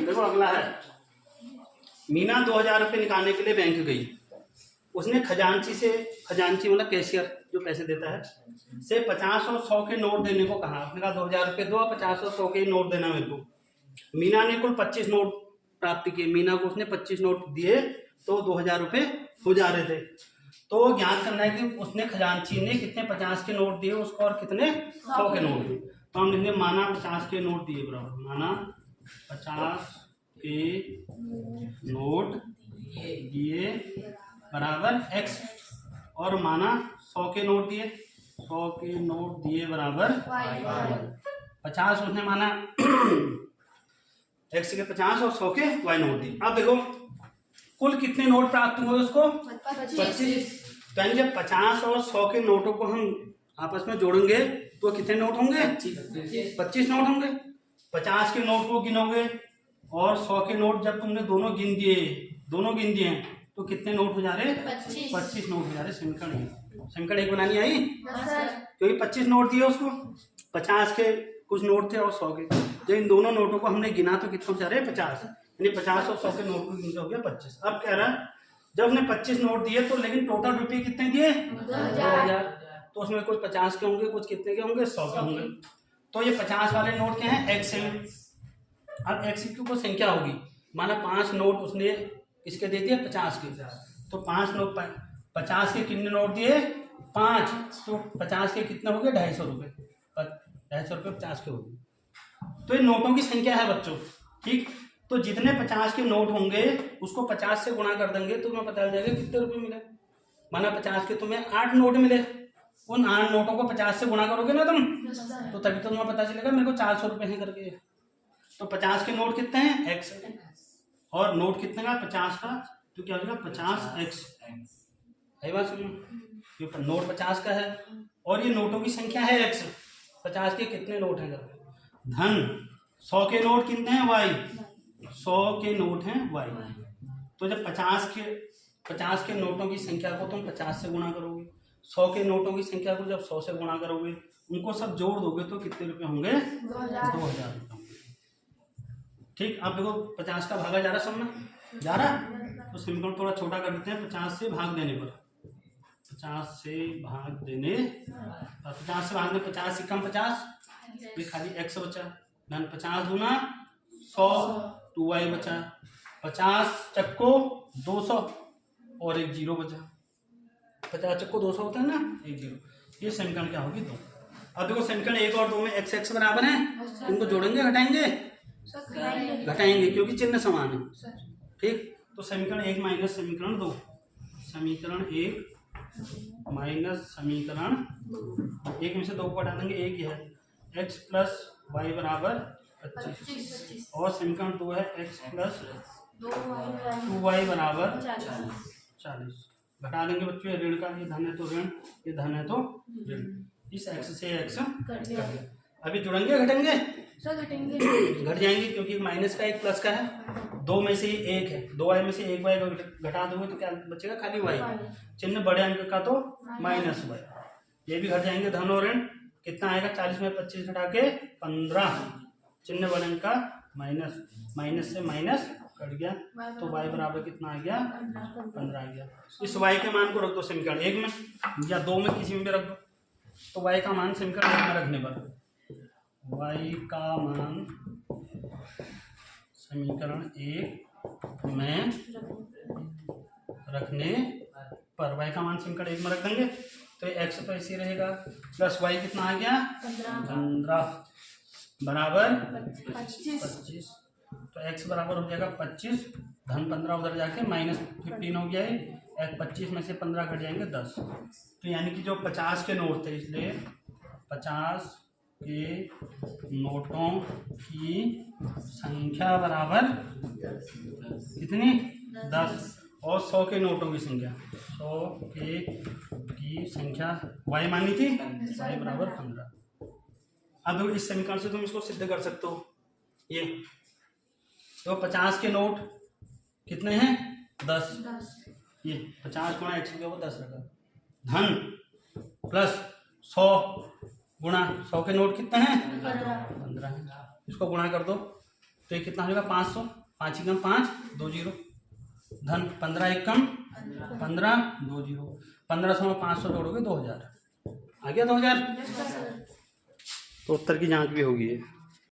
देखो अगला है, मीना 2000 रुपये निकालने के लिए बैंक गई। उसने खजांची मतलब कैशियर जो पैसे देता है से 50 और 100 के नोट देने को कहा। उसने कहा 2000 रुपये दो, 50 और 100 के नोट देना मेरे को। मीना ने कुल 25 नोट प्राप्त किए। मीना को उसने 25 नोट दिए तो 2000 रुपये हो जा रहे थे। तो ज्ञात करना है कि उसने खजांची ने कितने 50 के नोट दिए उसको और कितने 100 के नोट दिए। तो हम लिखेंगे माना 50 के नोट दिए बराबर माना 50 के नोट दिए बराबर x और माना 100 के नोट दिए, 100 के नोट दिए बराबर 50 उसने माना x के 50 और 100 के y नोट दिए। अब देखो कुल कितने नोट प्राप्त हुए उसको 25। तो यानी जब 50 और 100 के नोटों को हम आपस में जोड़ेंगे तो कितने नोट होंगे 25 नोट होंगे। 50 के नोट को गिनोगे और 100 के नोट जब तुमने दोनों गिन दिए तो कितने नोट हो जा रहे 25 नोट हो जा रहे। समीकरण एक बनानी आई क्योंकि 25 नोट दिए उसको, 50 के कुछ नोट थे और 100 के। जब इन दोनों नोटों को हमने गिना तो कितने हो जा रहे 50, यानी 50 और 100 के नोट को गिनते हो गया 25। अब कह रहा है जब उसने 25 नोट दिए तो लेकिन टोटल रुपये कितने दिए 2000। तो उसमें कुछ 50 के होंगे, कुछ कितने के होंगे 100 के होंगे। तो ये 50 वाले नोट क्या है x है। अब x की कोई संख्या होगी, माना 5 नोट उसने इसके दे दिए 50 के, तो 5 नोट 50 के कितने नोट दिए 5, तो 50 के कितने हो गए 250 रुपये, 250 रुपये 50 के हो गए। तो ये नोटों की संख्या है बच्चों, ठीक। तो जितने 50 के नोट होंगे उसको 50 से गुणा कर देंगे तो तुम्हें पता चल जाएगा कितने रुपए मिले। माना 50 के तुम्हें 8 नोट मिले, उन 8 नोटों को 50 से गुणा करोगे ना तुम, तो तभी तो तुम्हें पता चलेगा मेरे को 400 रुपये हैं करके। तो 50 के नोट कितने हैं x और नोट कितने का 50 का, तो क्या हो जाएगा 50x। है बात सुनो, नोट 50 का है और ये नोटों की संख्या है x। 50 के कितने नोट हैं करके, धन 100 के नोट कितने हैं y, 100 के नोट हैं y। तो जब 50 के नोटों की संख्या को तुम 50 से गुणा करोगे, 100 के नोटों की संख्या को जब 100 से गुणा करोगे, उनको सब जोड़ दोगे तो कितने रुपए होंगे 2000 रुपये होंगे। ठीक। अब देखो 50 का भागा जा रहा, समझना जा रहा। तो समीकरण थोड़ा छोटा कर देते हैं। 50 से भाग देने पर 50 से भाग देने 50 कम 50, ये खाली x बचा, धन 50 गुना 100 2y बचा, 50 चक्को 200 और एक जीरो बचा। 50 चक्को 200 होता है ना, एक जीरो। ये समीकरण क्या होगी 2। अब देखो समीकरण 1 और 2 में x बराबर है, इनको जोड़ेंगे घटाएंगे क्योंकि चिन्ह समान है, ठीक। तो समीकरण 1 माइनस समीकरण 2, समीकरण 1 माइनस समीकरण 1 में से 2 को हटा देंगे, एक ही है x प्लस वाई बराबर 25 और समीकरण 2 है x प्लस 2y बराबर 40। घटा देंगे बच्चों, ऋण का ये धन है तो ऋण, ये धन है तो ऋण, इस x से x कट गया। अभी जुड़ेंगे घटेंगे घट जाएंगे क्योंकि माइनस का एक प्लस का है, 2 में से एक है, 2y में से एक y घटा दोगे तो क्या बचेगा खाली y, चिन्ह बड़े अंक का तो माइनस y, ये भी घट जाएंगे धन और ऋण। कितना आएगा 40 में 25 घटा के 15, चिन्ह बड़े अंक का माइनस, माइनस से माइनस कट गया तो y बराबर कितना आ गया 15 आ गया। इस y के मान को रख दो समीकरण 1 में या 2 में, किसी में भी रख दो। तो y का मान समीकरण 1 में रखने पर, y का मान समीकरण 1 में रखने पर y का मान समीकरण 1 में रख देंगे तो x तो ऐसे रहेगा, प्लस y कितना आ गया 15 बराबर 25। तो x बराबर हो जाएगा 25, धन 15 उधर जाके माइनस 15 हो गया है, 25 में से 15 कट जाएंगे 10। तो यानी कि जो 50 के नोट थे, इसलिए 50 के नोटों की संख्या बराबर कितनी 10 और 100 के नोटों की संख्या 100 की संख्या y मानी थी, y बराबर 15। अब इस समीकरण से तुम इसको सिद्ध कर सकते हो। ये तो 50 के नोट कितने हैं 10, ये 50 गुणा x वो 10 रखा, धन प्लस 100 गुणा 100 के नोट कितने हैं 15 हैं, इसको गुणा कर दो तो ये कितना हो जाएगा 500, 5 एकम 5, 2 जीरो, धन 15 एकम 15, 2 जीरो, 1500 में 500 जोड़ोगे 2000, आ गया 2000। तो उत्तर की जांच भी होगी।